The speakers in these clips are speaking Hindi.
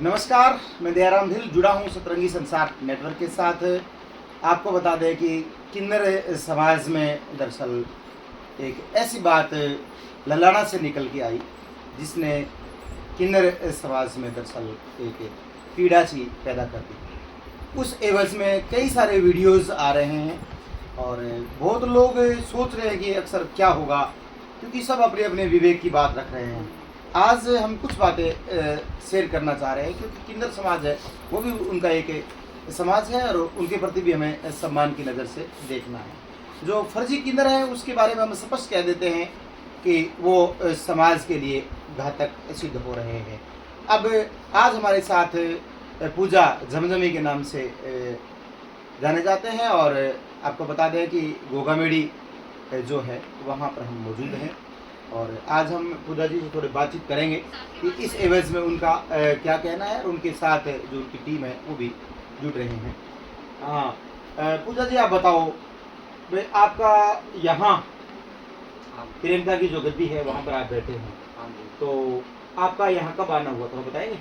नमस्कार, मैं दयाराम भिल जुड़ा हूँ सतरंगी संसार नेटवर्क के साथ। आपको बता दें कि किन्नर समाज में दरअसल एक ऐसी बात ललाना से निकल के आई जिसने किन्नर समाज में दरअसल एक पीड़ा सी पैदा कर दी। उस एवज में कई सारे वीडियोस आ रहे हैं और बहुत लोग सोच रहे हैं कि अक्सर क्या होगा, क्योंकि सब अपने अपने विवेक की बात रख रहे हैं। आज हम कुछ बातें शेयर करना चाह रहे हैं, क्योंकि किन्नर समाज है वो भी उनका एक समाज है और उनके प्रति भी हमें सम्मान की नज़र से देखना है। जो फर्जी किन्नर है उसके बारे में हम स्पष्ट कह देते हैं कि वो समाज के लिए घातक सिद्ध हो रहे हैं। अब आज हमारे साथ पूजा झमझमी के नाम से जाने जाते हैं और आपको बता दें कि गोगामेड़ी जो है वहाँ पर हम मौजूद हैं और आज हम पूजा जी से थोड़ी बातचीत करेंगे कि इस एवज में उनका क्या कहना है और उनके साथ जो उनकी टीम है वो भी जुड़ रहे हैं। हाँ, पूजा जी आप बताओ, भाई आपका यहाँ प्रियंका की जो गद्दी है वहाँ पर आप बैठे हैं, तो आपका यहाँ कब आना हुआ थोड़ा बताएंगे?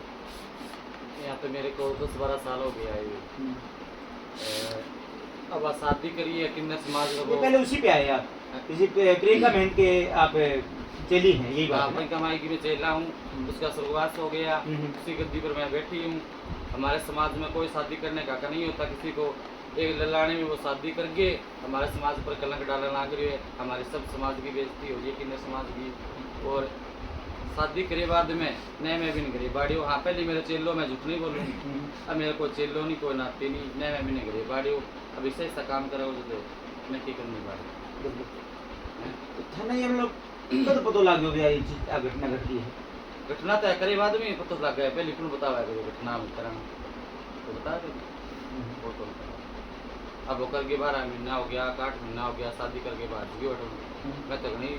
यहाँ पे मेरे को 10-12 साल हो गया है। अब शादी करी है किन्नर समाज ये को। पहले उसी पे आए आप, इसी प्रियंका महंत के आप चली हैं, यही बात है? अपनी कमाई की मैं चेला हूँ, उसका स्वर्गवास हो गया, उसी गद्दी पर मैं बैठी हूँ। हमारे समाज में कोई शादी करने का नहीं होता, किसी को एक ललाने में वो शादी करके हमारे समाज पर कलंक डालना लग रही है। हमारे सब समाज की बेइज्जती हो रही है, किन्नर समाज की। और शादी करे बाद में नए में भी नहीं करी बाड़ियों। हाँ, पहले मेरे चेलो में झूठ नहीं बोलूँ, अब मेरे को चेलो नहीं कोई नाते नहीं, नए में भी नहीं करी बाड़ियों। अब इससे ऐसा काम करा तो मैं की करनी बाड़ी थाना ये हम लोग कब पता लग गया ये चीज घटना घटी है? घटना तो करे बाद में पता लग गया, पहले क्यों बतावा घटना करा तो बता दे वो तो। अब होकर के 12 महीना हो गया, 8 महीना हो गया, शादी करके भाज गई ऑटो। मैं तो नहीं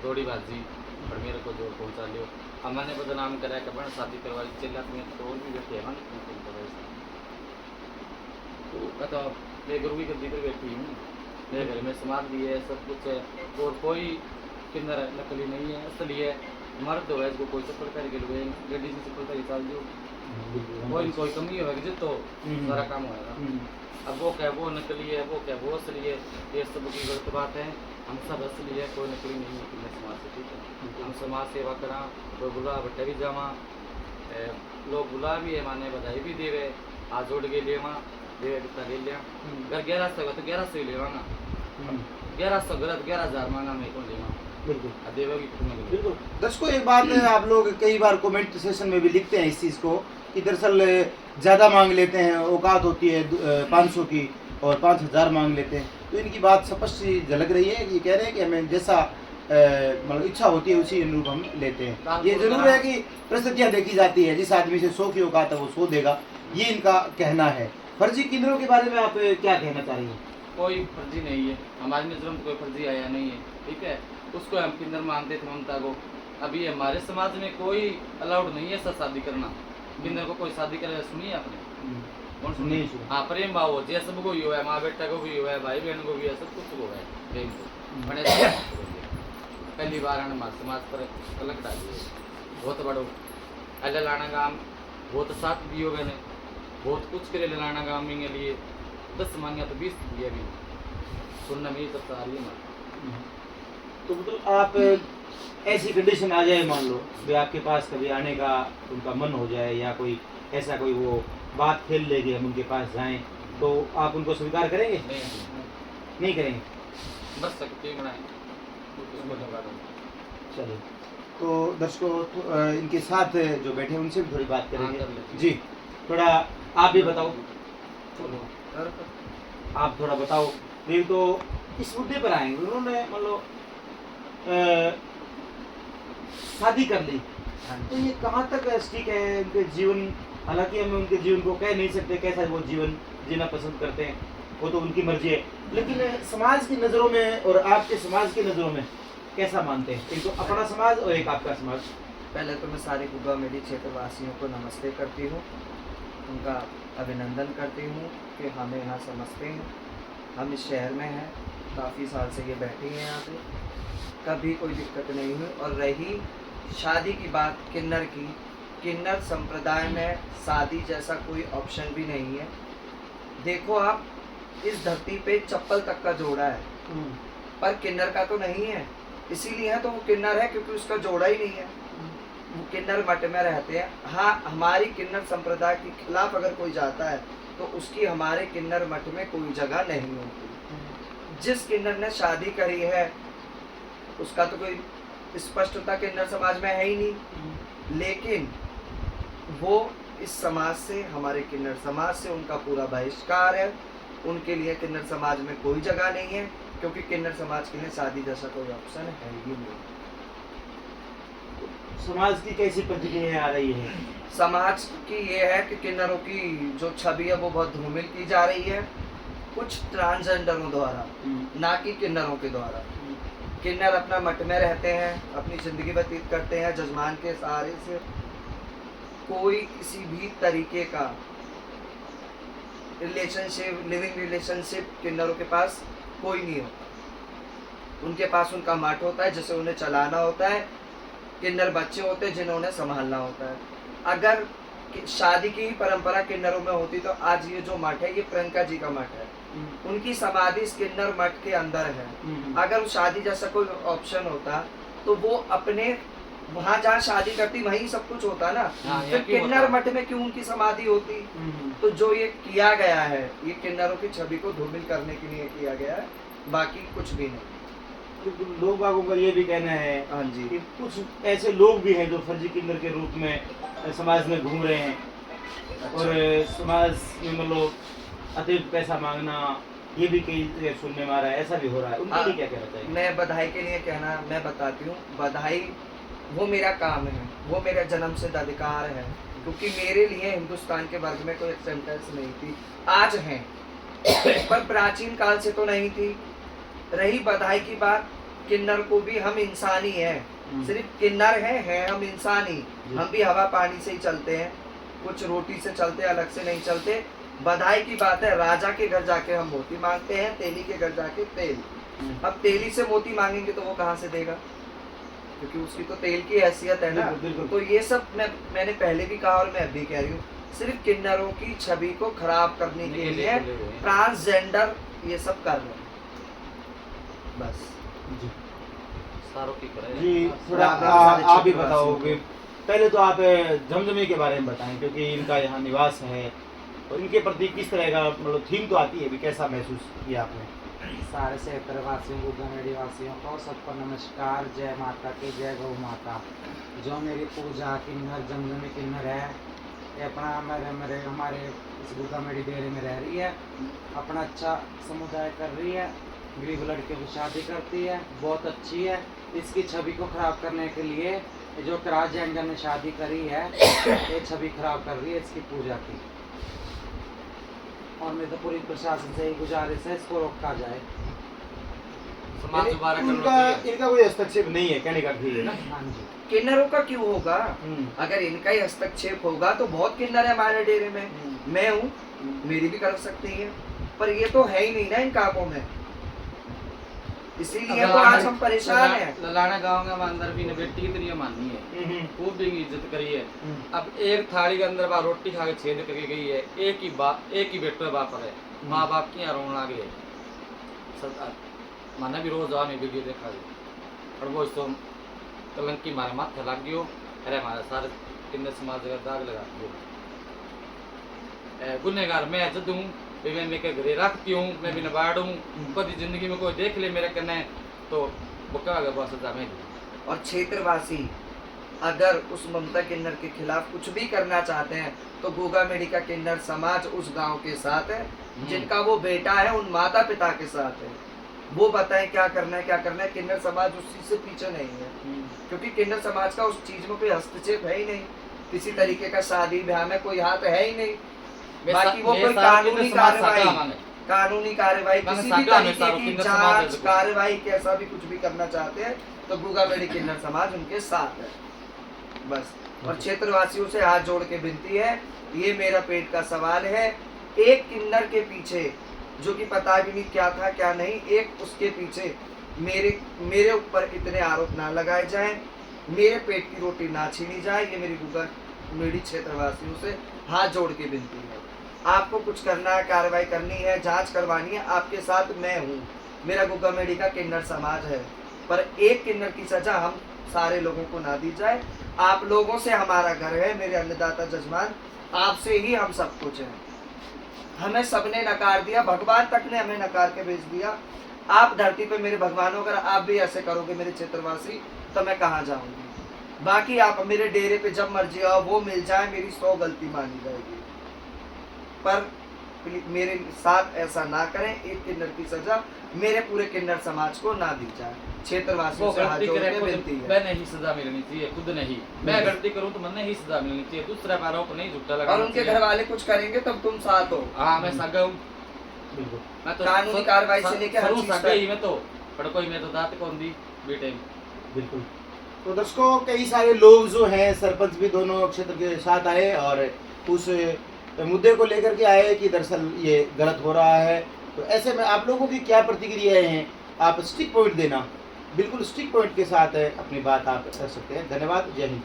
दौड़ी भाजी और मेरे को जोर पहुँचा लियो। अब मैंने बदनाम कराया कि बन शादी करवा चिल्ला में तो और भी बैठे हैं तो कहता मैं गुरु की गद्दी पर बैठी हूँ, मेरे घर में समाज भी है, सब कुछ है और कोई किन्नर नकली नहीं है, असली है। मर्द हो इसको कोई चप्पल पहन के लोगे लेडीज की चप्पल पहन चाल जो कोई कमी होगी जो तो सारा काम होगा। अब वो क्या वो नकली है, वो क्या वो असली है, ये सब की गलत बात है। हम सब असली है, कोई नकली नहीं है किन्नर समाज से, ठीक है? हम समाज सेवा करा, कोई बुला बट्टे भी जावा, लोग बुला भी है, माने बधाई भी देवे, हाथ जोड़ के लेवा देवे कितना ले लिया। अगर 1100 का तो 1100 ही लेवा ना, 1100 गलत 11,000 मांगा मैं कौन लेवा। बिल्कुल देवेगी कितने बिल्कुल। दर्शकों एक बात है, आप लोग कई बार कमेंट सेशन में भी लिखते हैं इस चीज़ को कि दरअसल ज़्यादा मांग लेते हैं, औकात होती है 500 की और 5,000 मांग लेते हैं। तो इनकी बात स्पष्ट झलक रही है कि कह रहे हैं कि हमें जैसा मतलब इच्छा होती है उसी अनुरूप हम लेते हैं। ये जरूर है कि परिस्थितियाँ देखी जाती है, जिस आदमी से 100 की औकात है वो 100 देगा, ये इनका कहना है। फर्जी किन्नरों के बारे में आप क्या कहना चाहेंगे? कोई फर्जी नहीं है, हमारी नजरों में कोई फर्जी आया नहीं है, ठीक है? उसको हम किन्नर मानते थे, ममता को। अभी हमारे समाज में कोई अलाउड नहीं है ऐसा शादी करना। किन्नर को कोई शादी करे सुनिए आपने? कौन सुनिए? हाँ, प्रेम भाव हो, जैसे सबको ही हुआ है, माँ बेटा को भी हुआ है, भाई बहन को भी है, सब कुछ हुआ है प्रेम को। पहली बार हमारे समाज पर कलंक डाली है बहुत बड़ो। ललाना गाँव बहुत साथ भी हो गए, बहुत कुछ करे ललाना गाँव के लिए। 10 मांगे तो 20 दिए भी, सुनना में सब सारी है। तो मतलब आप ऐसी कंडीशन आ जाए, मान लो भी आपके पास कभी आने का उनका मन हो जाए या कोई ऐसा कोई वो बात खेल ले कि हम उनके पास जाएं, तो आप उनको स्वीकार करेंगे? नहीं करेंगे? बस सकते बनाए। चलिए, तो दर्शकों इनके साथ जो बैठे हैं उनसे भी थोड़ी बात करेंगे। जी, थोड़ा आप भी बताओ, आप थोड़ा बताओ। नहीं तो इस मुद्दे पर आएंगे, उन्होंने मतलब शादी कर ली, तो ये कहाँ तक ठीक है उनके जीवन? हालांकि हम उनके जीवन को कह नहीं सकते कैसा वो जीवन जीना पसंद करते हैं, वो तो उनकी मर्जी है, लेकिन समाज की नज़रों में और आपके समाज की नज़रों में कैसा मानते हैं इनको? अपना समाज और एक आपका समाज। पहले तो मैं सारे गोगामेड़ी क्षेत्रवासियों को नमस्ते करती हूँ, उनका अभिनंदन करती हूँ कि हमें यहाँ समझते हैं। हम इस शहर में हैं, काफ़ी साल से ये बैठे हैं यहाँ पे, कभी कोई दिक्कत नहीं हुई। और रही शादी की बात किन्नर की, किन्नर संप्रदाय में शादी जैसा कोई ऑप्शन भी नहीं है। देखो आप, इस धरती पे चप्पल तक का जोड़ा है, पर किन्नर का तो नहीं है। इसीलिए है तो वो किन्नर है क्योंकि उसका जोड़ा ही नहीं है। वो किन्नर मठ में रहते हैं। हाँ, हमारी किन्नर संप्रदाय के खिलाफ अगर कोई जाता है तो उसकी हमारे किन्नर मठ में कोई जगह नहीं होती। जिस किन्नर ने शादी करी है उसका तो कोई स्पष्टता किन्नर समाज में है ही नहीं, लेकिन वो इस समाज से, हमारे किन्नर समाज से उनका पूरा बहिष्कार है। उनके लिए किन्नर समाज में कोई जगह नहीं है, क्योंकि किन्नर समाज के लिए शादी जैसा कोई ऑप्शन है ही नहीं। समाज की कैसी प्रतिक्रिया आ रही है? समाज की ये है कि किन्नरों की जो छवि है वो बहुत धूमिल की जा रही है, कुछ ट्रांसजेंडरों द्वारा, ना कि किन्नरों के द्वारा। किन्नर अपना मठ में रहते हैं, अपनी ज़िंदगी व्यतीत करते हैं जजमान के सहारे से। कोई किसी भी तरीके का रिलेशनशिप, लिविंग रिलेशनशिप किन्नरों के पास कोई नहीं होता। उनके पास उनका मठ होता है जिसे उन्हें चलाना होता है, किन्नर बच्चे होते हैं जिन्हें उन्हें संभालना होता है। अगर शादी की ही परंपरा किन्नरों में होती तो आज ये जो मठ है ये प्रियंका जी का मठ है, उनकी समाधि इस किन्नर मठ के अंदर है। अगर शादी जैसा कोई ऑप्शन होता तो वो अपने वहाँ जहाँ शादी करती वहीं सब कुछ होता ना, फिर किन्नर मठ में क्यों उनकी समाधि होती? तो जो ये किया गया है ये किन्नरों की छवि को धूमिल करने के लिए किया गया है, बाकी कुछ भी नहीं। लोग बागों का ये भी कहना है, हाँ जी, कि कुछ ऐसे लोग भी हैं जो फर्जी किन्नर के रूप में समाज में घूम रहे हैं। अच्छा। और समाज में मतलब अतिरिक्त पैसा मांगना, ये भी कई जगह सुनने में आ रहा है, ऐसा भी हो रहा है। उनके लिए क्या कहना चाहिए? मैं बधाई के लिए कहना, मैं बताती हूँ, बधाई वो मेरा काम है, वो मेरा जन्मसिद्ध अधिकार है, क्योंकि मेरे लिए हिंदुस्तान के वर्ग में कोई एक्सेप्टेंस नहीं थी। आज है पर प्राचीन काल से तो नहीं थी। रही बधाई की बात, किन्नर को भी हम इंसान ही हैं, सिर्फ किन्नर हैं हम इंसान ही। हम भी हवा पानी से ही चलते हैं, कुछ रोटी से चलते, अलग से नहीं चलते। बधाई की बात है, राजा के घर जाके हम मोती मांगते हैं, तेली के घर जाके तेल। अब तेली से मोती मांगेंगे तो वो कहाँ से देगा, क्योंकि उसकी तो तेल की हैसियत है ना। तो ये सब मैंने पहले भी कहा और मैं अभी कह रही हूँ, सिर्फ किन्नरों की छवि को खराब करने के लिए ट्रांसजेंडर ये सब कर रहे हैं, बस। जी सारों की करें। जी, थोड़ा आप भी बताओगे। पहले तो आप जमजमे के बारे में बताएं, क्योंकि इनका यहाँ निवास है और इनके प्रति किस तरह का मतलब थीम तो आती है भी, कैसा महसूस किया आपने? सारे क्षेत्रवासियों को, गमेड़ी वासियों को सबको नमस्कार। जय माता की, जय गौ माता। जो मेरी पूजा किन्नर जमजमी किन्नर है, ये अपना हमारे इस गमेड़ी डेरे में रह रही है, अपना अच्छा समुदाय कर रही है, गरीब लड़कियों की शादी करती है, बहुत अच्छी है। इसकी छवि को खराब करने के लिए जो ट्रांसजेंडर ने शादी करी है, ये छवि खराब कर रही है इसकी पूजा की। और मैं तो पूरी प्रशासन से ही गुजारिश है, इसको रोका जाए। समाज दोबारा करना उनका चाहिए। इनका कोई हस्तक्षेप नहीं है, कहने का अर्थ ये है ना? हाँ जी। किन्नरों का क्यों होगा? अगर इनका ही हस्तक्षेप होगा तो बहुत किन्नर है हमारे डेरे में, मैं हूँ, मेरी भी कर सकती है, पर ये तो है ही नहीं ना इन कामों में, इसीलिए तो आज हम परेशान हैं। ललाना गांव में अंदर भी ने बेटी की दुनिया माननी है, खूब भी इज्जत करी है। अब एक थाली के अंदर बार रोटी खा के छेद करके गई है, एक ही बेटो बाप है, माँ बाप की यहाँ रोने लगे सब। माने भी रोज आने वीडियो देखा और वो तो कलंक की मारे माथे लग गयो। अरे हमारे सारे किन्नर समाज का दाग लगा दियो। गुनहगार मैं जद हूँ, मैं लेकर घरे रखती हूँ, मैं भी नबाड़ हूँ। कभी जिंदगी में कोई देख ले मेरे कन्ने तो वो क्या बहुत सजा में। और क्षेत्रवासी अगर उस ममता किन्नर के खिलाफ कुछ भी करना चाहते हैं तो गोगा मेडी का किन्नर समाज उस गांव के साथ है, जिनका वो बेटा है उन माता पिता के साथ है। वो बताएं क्या करना है, क्या करना है। किन्नर समाज उस चीज से पीछे नहीं है, क्योंकि किन्नर समाज का उस चीज में कोई हस्तक्षेप है ही नहीं। किसी तरीके का शादी ब्याह में कोई हाथ है ही नहीं। बाकी वो कोई कानूनी कार्रवाई किसी भी तरीके की जांच कार्रवाई कैसा भी कुछ भी करना चाहते हैं तो गोगा मेडी किन्नर समाज उनके साथ है, बस। और क्षेत्रवासियों से हाथ जोड़ के विनती है, ये मेरा पेट का सवाल है। एक किन्नर के पीछे जो कि पता भी नहीं क्या था क्या नहीं, एक उसके पीछे मेरे ऊपर इतने आरोप ना लगाए जाएं, मेरे पेट की रोटी ना छीनी जाए। ये मेरी गोगा मेरी क्षेत्रवासियों से हाथ जोड़ के विनती है, आपको कुछ करना है, कार्रवाई करनी है, जांच करवानी है, आपके साथ मैं हूँ। मेरा गुग्गा मेडी का किन्नर समाज है, पर एक किन्नर की सजा हम सारे लोगों को ना दी जाए। आप लोगों से हमारा घर है, मेरे अन्नदाता जजमान, आपसे ही हम सब कुछ हैं। हमें सबने नकार दिया, भगवान तक ने हमें नकार के भेज दिया। आप धरती पे मेरे भगवान हो, अगर आप भी ऐसे करोगे मेरे क्षेत्रवासी, तो मैं कहाँ जाऊंगी। बाकी आप मेरे डेरे पे जब मर्जी आओ, वो मिल जाए, मेरी 100 गलती मानी जाएगी, पर मेरे साथ ऐसा ना करें। एक किन्नर की सजा मेरे पूरे किन्नर समाज को ना दी जाए। क्षेत्रवासियों वो से हाथ गलती जोड़ करे के खुद विनती है। मैंने ही सजा मिलनी चाहिए, खुद नहीं। मैं गलती करूं तो मैंने ही सजा मिलनी चाहिए, दूसरा पर आरोप नहीं झूठा लगा। और उनके घर वाले कुछ करेंगे तब तुम साथ हो। हाँ मैं सगा हूँ, बिल्कुल मैं तो कानूनी कार्रवाई से लेकर हर चीज तक। सगा ही मैं तो, पर कोई मैं तो दात कौन दी बेटे। बिल्कुल। तो दर्शकों, कई सारे लोग जो हैं, सरपंच भी दोनों क्षेत्र के साथ आए और उस मुद्दे को लेकर के आए कि दरअसल ये गलत हो रहा है। तो ऐसे में आप लोगों की क्या प्रतिक्रियाएं हैं, आप स्टिक पॉइंट देना, बिल्कुल स्टिक पॉइंट के साथ अपनी बात आप कर सकते हैं। धन्यवाद, जय हिंद।